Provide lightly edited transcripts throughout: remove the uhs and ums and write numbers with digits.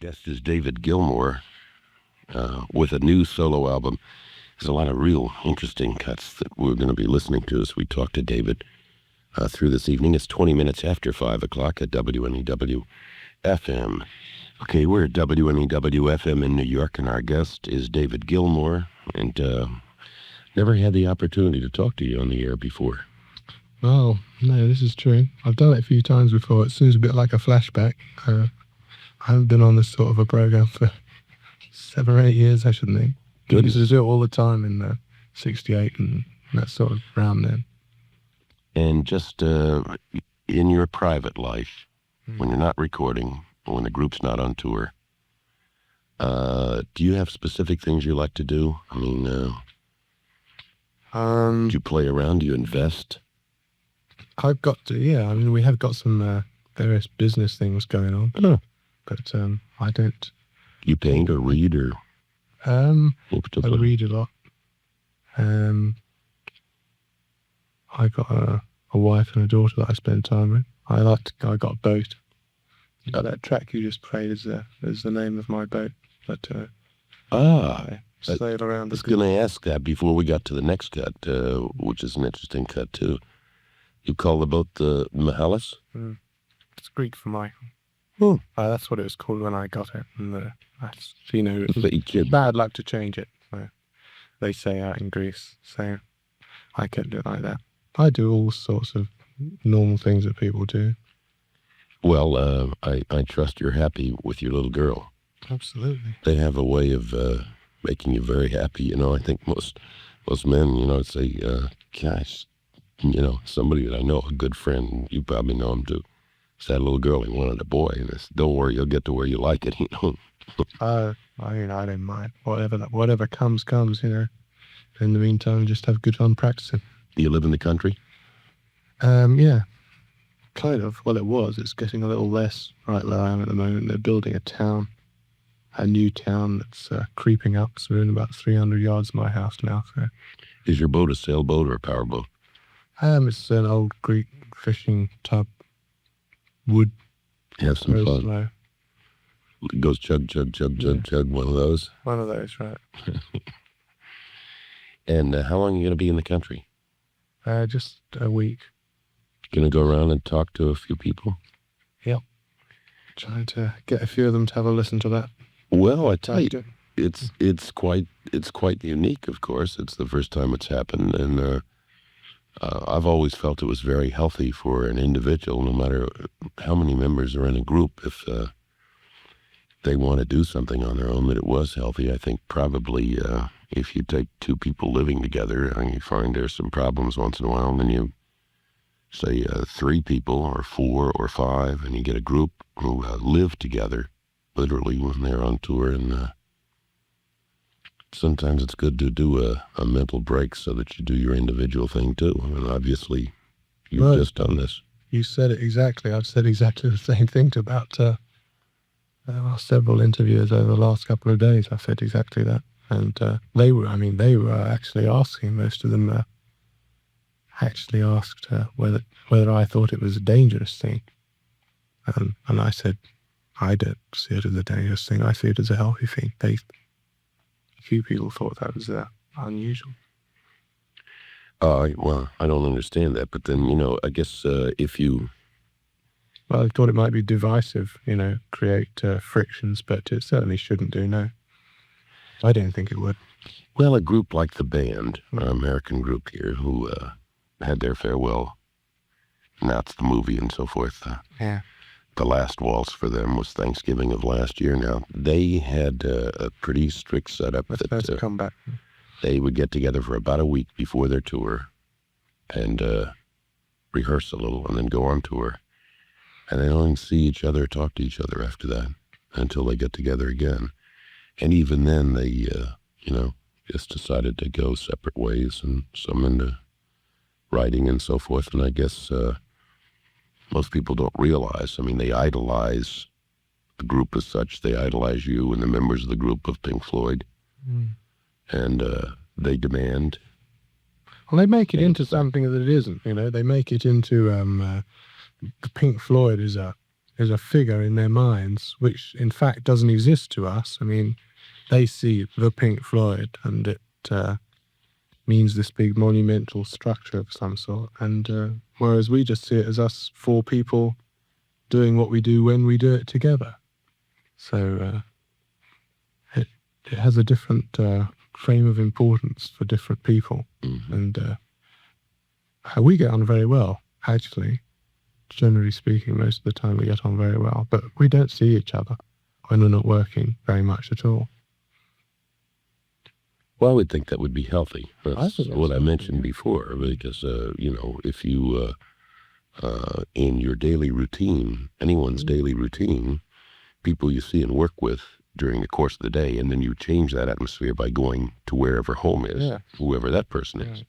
Guest is David Gilmour with a new solo album. There's a lot of real interesting cuts that we're going to be listening to as we talk to David through this evening. It's 20 minutes after 5 o'clock at WNEW FM. Okay, we're at WNEW FM in New York, and our guest is David Gilmour, and never had the opportunity to talk to you on the air before. Oh, no, this is true. I've done it a few times before. It seems a bit like a flashback. I haven't been on this sort of a program for 7 or 8 years, I should think. I used to do it all the time in 68 and that sort of around then. And just in your private life, when you're not recording, when the group's not on tour, do you have specific things you like to do? I mean, do you play around? Do you invest? I've got to, yeah. I mean, we have got some various business things going on, but I don't. You paint or read or? I read a lot. I got a wife and a daughter that I spend time with. I got a boat. That track you just played is the name of my boat. But I sail around. I was going to ask that before we got to the next cut, which is an interesting cut too. You call the boat the Mihalis? It's Greek for Michael. That's what it was called when I got it. And that's, it's bad luck to change it. So they say out in Greece. So I kept it like that. I do all sorts of normal things that people do. Well, I trust you're happy with your little girl. Absolutely. They have a way of making you very happy. You know, I think most men, say, gosh, somebody that I know, a good friend, you probably know him too. It's that little girl, he wanted a boy, and I said, don't worry, you'll get to where you like it, I don't mind. Whatever comes, In the meantime, just have good fun practicing. Do you live in the country? Yeah. Kind of. Well, it was. It's getting a little less right where I am at the moment. They're building a new town that's creeping up. So we're in about 300 yards of my house now. So. Is your boat a sailboat or a powerboat? It's an old Greek fishing tub. Wood. Have some fun. Slow. It goes chug, chug, chug, chug, chug, one of those? One of those, right. And how long are you going to be in the country? Just a week. Going to go around and talk to a few people? Yep. Trying to get a few of them to have a listen to that. Well, I tell you, it's quite unique, of course. It's the first time it's happened, and I've always felt it was very healthy for an individual, no matter how many members are in a group, if they want to do something on their own, that it was healthy. I think probably if you take two people living together and you find there's some problems once in a while, then you say 3 people or 4 or 5, and you get a group who live together, literally, when they're on tour. And sometimes it's good to do a mental break so that you do your individual thing too. I mean, obviously, you've just done this. You said it exactly. I've said exactly the same thing to about several interviewers over the last couple of days. I said exactly that. And they were actually asking, most of them actually asked whether I thought it was a dangerous thing. And I said, I don't see it as a dangerous thing. I see it as a healthy thing. A few people thought that was unusual. Well, I don't understand that. But then, I guess if you... Well, I thought it might be divisive, create frictions, but it certainly shouldn't do, no. I don't think it would. Well, a group like the band, an American group here, who had their farewell, announced the movie and so forth. Yeah. The last waltz for them was Thanksgiving of last year. Now, they had a pretty strict setup. That's a comeback. They would get together for about a week before their tour and rehearse a little and then go on tour. And they don't see each other or talk to each other after that until they get together again. And even then, they, just decided to go separate ways, and some into writing and so forth. And I guess most people don't realize, they idolize the group as such. They idolize you and the members of the group of Pink Floyd. And they demand. Well, they make it into something that it isn't, They make it into... Pink Floyd is a is a figure in their minds, which in fact doesn't exist to us. I mean, they see the Pink Floyd, and it means this big monumental structure of some sort. And whereas we just see it as us four people doing what we do when we do it together. So it has a different frame of importance for different people. Mm-hmm. And we get on very well, actually. Generally speaking, most of the time we get on very well, but we don't see each other when we're not working very much at all. Well, I would think that would be healthy. That's what I mentioned yeah. before, because, if you, in your daily routine, anyone's daily routine, people you see and work with during the course of the day, and then you change that atmosphere by going to wherever home is, whoever that person is.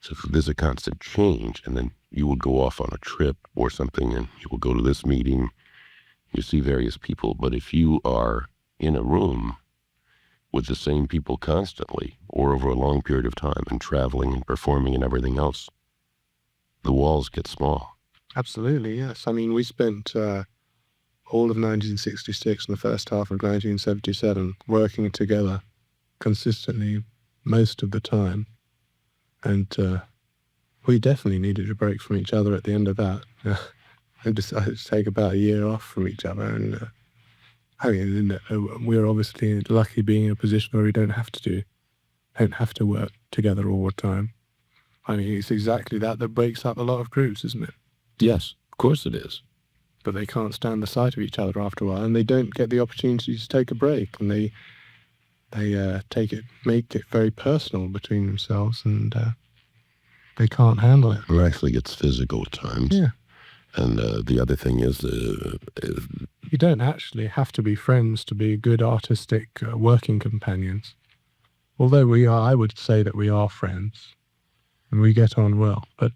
So if there's a constant change, and then you will go off on a trip or something, and you will go to this meeting, you see various people. But if you are in a room with the same people constantly or over a long period of time and traveling and performing and everything else, the walls get small. Absolutely, yes. I mean, we spent all of 1966 and the first half of 1977 working together consistently most of the time. And we definitely needed a break from each other at the end of that. I decided to take about a year off from each other. And we're obviously lucky being in a position where we don't have to work together all the time. I mean, it's exactly that breaks up a lot of groups, isn't it? Yes, of course it is. But they can't stand the sight of each other after a while, and they don't get the opportunity to take a break, and they make it very personal between themselves, and they can't handle it. It actually gets physical at times. Yeah. And the other thing is, you don't actually have to be friends to be good artistic working companions. Although I would say that we are friends, and we get on well, but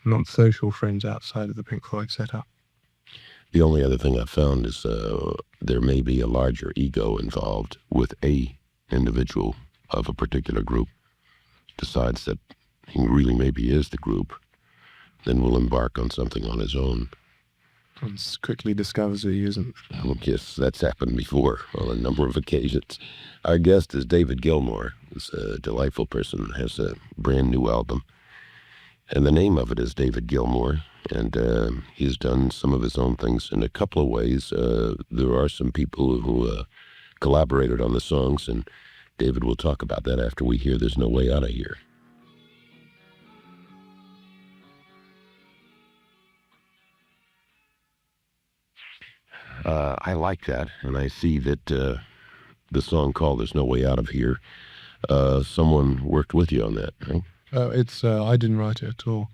not social friends outside of the Pink Floyd setup. The only other thing I've found is there may be a larger ego involved with a individual of a particular group decides that he really maybe is the group, then will embark on something on his own. And quickly discovers that he isn't. Well, yes, that's happened before on a number of occasions. Our guest is David Gilmour. He's a delightful person, has a brand new album. And the name of it is David Gilmour. And he's done some of his own things in a couple of ways. There are some people who collaborated on the songs, and David will talk about that after we hear There's No Way Out of Here. I like that, and I see that the song called There's No Way Out of Here, someone worked with you on that, right? I didn't write it at all.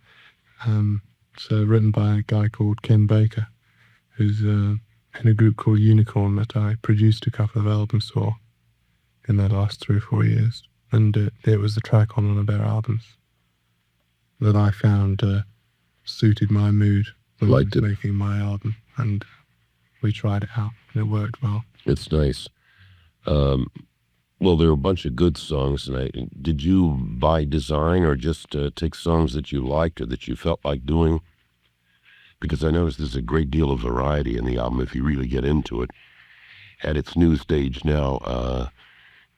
It's written by a guy called Ken Baker, who's in a group called Unicorn that I produced a couple of albums for in the last 3 or 4 years. And it was the track on one of their albums that I found suited my mood when I was making my album. And we tried it out, and it worked well. It's nice. Well, there are a bunch of good songs, and did you, by design, or just take songs that you liked or that you felt like doing? Because I noticed there's a great deal of variety in the album if you really get into it. At its new stage now,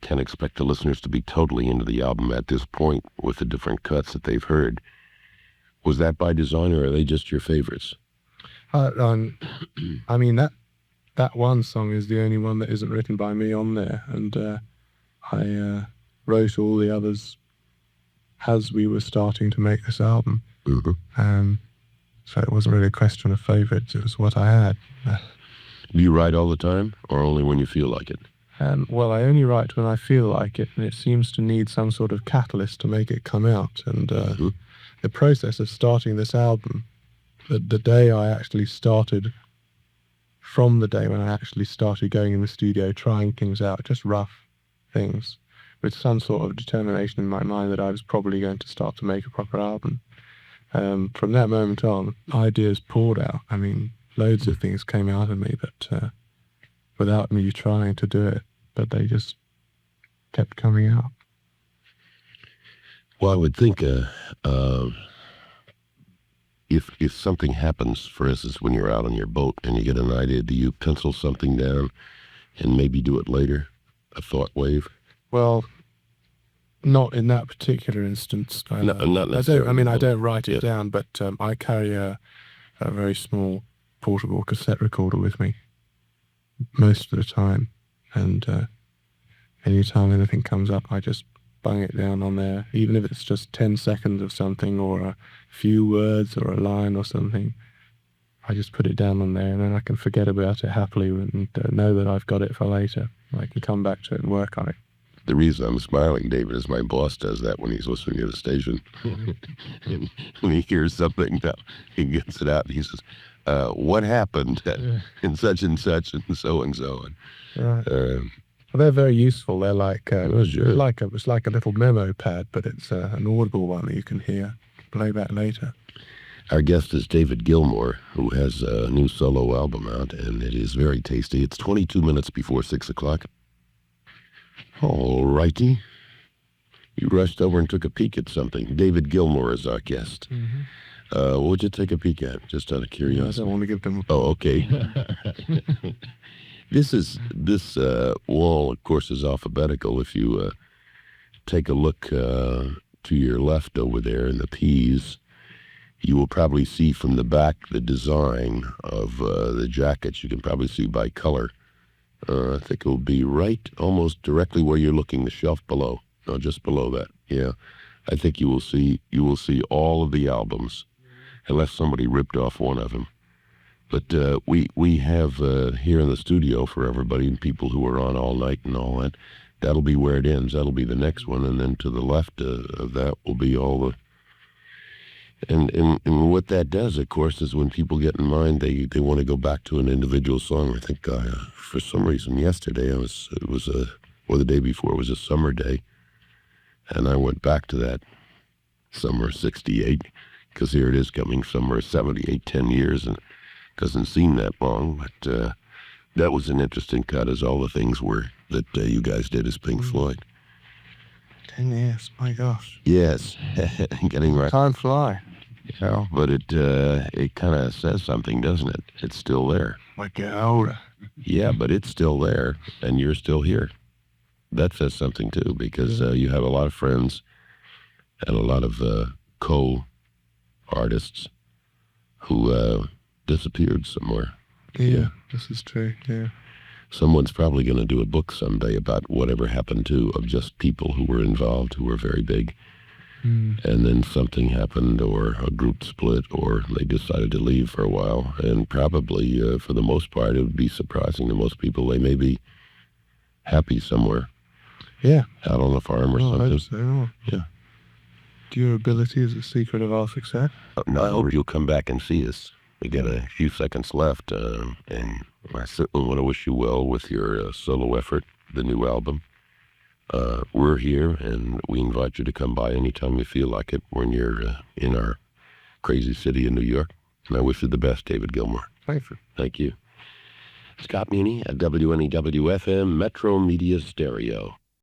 can't expect the listeners to be totally into the album at this point with the different cuts that they've heard. Was that by design, or are they just your favorites? I mean, that one song is the only one that isn't written by me on there, and I wrote all the others as we were starting to make this album. Mm-hmm. So it wasn't really a question of favorites, it was what I had. Do you write all the time, or only when you feel like it? Well, I only write when I feel like it, and it seems to need some sort of catalyst to make it come out. And the process of starting this album, the day I actually started, from the day when I actually started going in the studio, trying things out, just rough things, with some sort of determination in my mind that I was probably going to start to make a proper album. From that moment on, ideas poured out. I mean, loads of things came out of me, but without me trying to do it, but they just kept coming out. Well, I would think if something happens, for instance, when you're out on your boat and you get an idea, do you pencil something down and maybe do it later? A thought wave? Well, not in that particular instance. Not necessarily. I don't write it down, but I carry a very small portable cassette recorder with me most of the time, and anytime anything comes up, I just bung it down on there, even if it's just 10 seconds of something or a few words or a line or something. I just put it down on there, and then I can forget about it happily and know that I've got it for later. I can come back to it and work on it. The reason I'm smiling, David, is my boss does that when he's listening to the station. And when he hears something, he gets it out and he says, what happened in such and such and so and so. Right. Well, they're very useful. They're like it's like a little memo pad, but it's an audible one that you can hear, play back later. Our guest is David Gilmour, who has a new solo album out, and it is very tasty. It's 22 minutes before 6 o'clock. All righty. You rushed over and took a peek at something. David Gilmour is our guest. Mm-hmm. What would you take a peek at, just out of curiosity? I don't want to give them... Oh, okay. This wall, of course, is alphabetical. If you take a look to your left over there in the P's, you will probably see from the back the design of the jackets. You can probably see by color. I think it will be right almost directly where you're looking, the shelf below. No, just below that. Yeah. I think you will see all of the albums, unless somebody ripped off one of them. But we have here in the studio for everybody and people who are on all night and all that, that'll be where it ends. That'll be the next one. And then to the left of that will be all the... And what that does, of course, is when people get in mind, they want to go back to an individual song. I think for some reason yesterday, or the day before, it was a summer day. And I went back to that summer 68, because here it is coming summer 78, 10 years, and it doesn't seem that long, but that was an interesting cut, as all the things were that you guys did as Pink Floyd. 10 years, my gosh. Yes, getting right. Time fly. Yeah, but it kind of says something, doesn't it? It's still there. I get older. Yeah, but it's still there, and you're still here. That says something, too, because you have a lot of friends and a lot of co-artists who disappeared somewhere. Yeah, this is true, yeah. Someone's probably going to do a book someday about whatever happened of just people who were involved, who were very big. And then something happened, or a group split, or they decided to leave for a while. And probably, for the most part, it would be surprising to most people. They may be happy somewhere. Yeah. Out on the farm or something. I hope so. Yeah. Durability is the secret of our success. I hope you'll come back and see us. We got a few seconds left, and I certainly want to wish you well with your solo effort, the new album. We're here, and we invite you to come by anytime you feel like it when you're in our crazy city in New York. And I wish you the best, David Gilmour. Thank you. Thank you. Scott Meany at WNEW FM, Metro Media Stereo.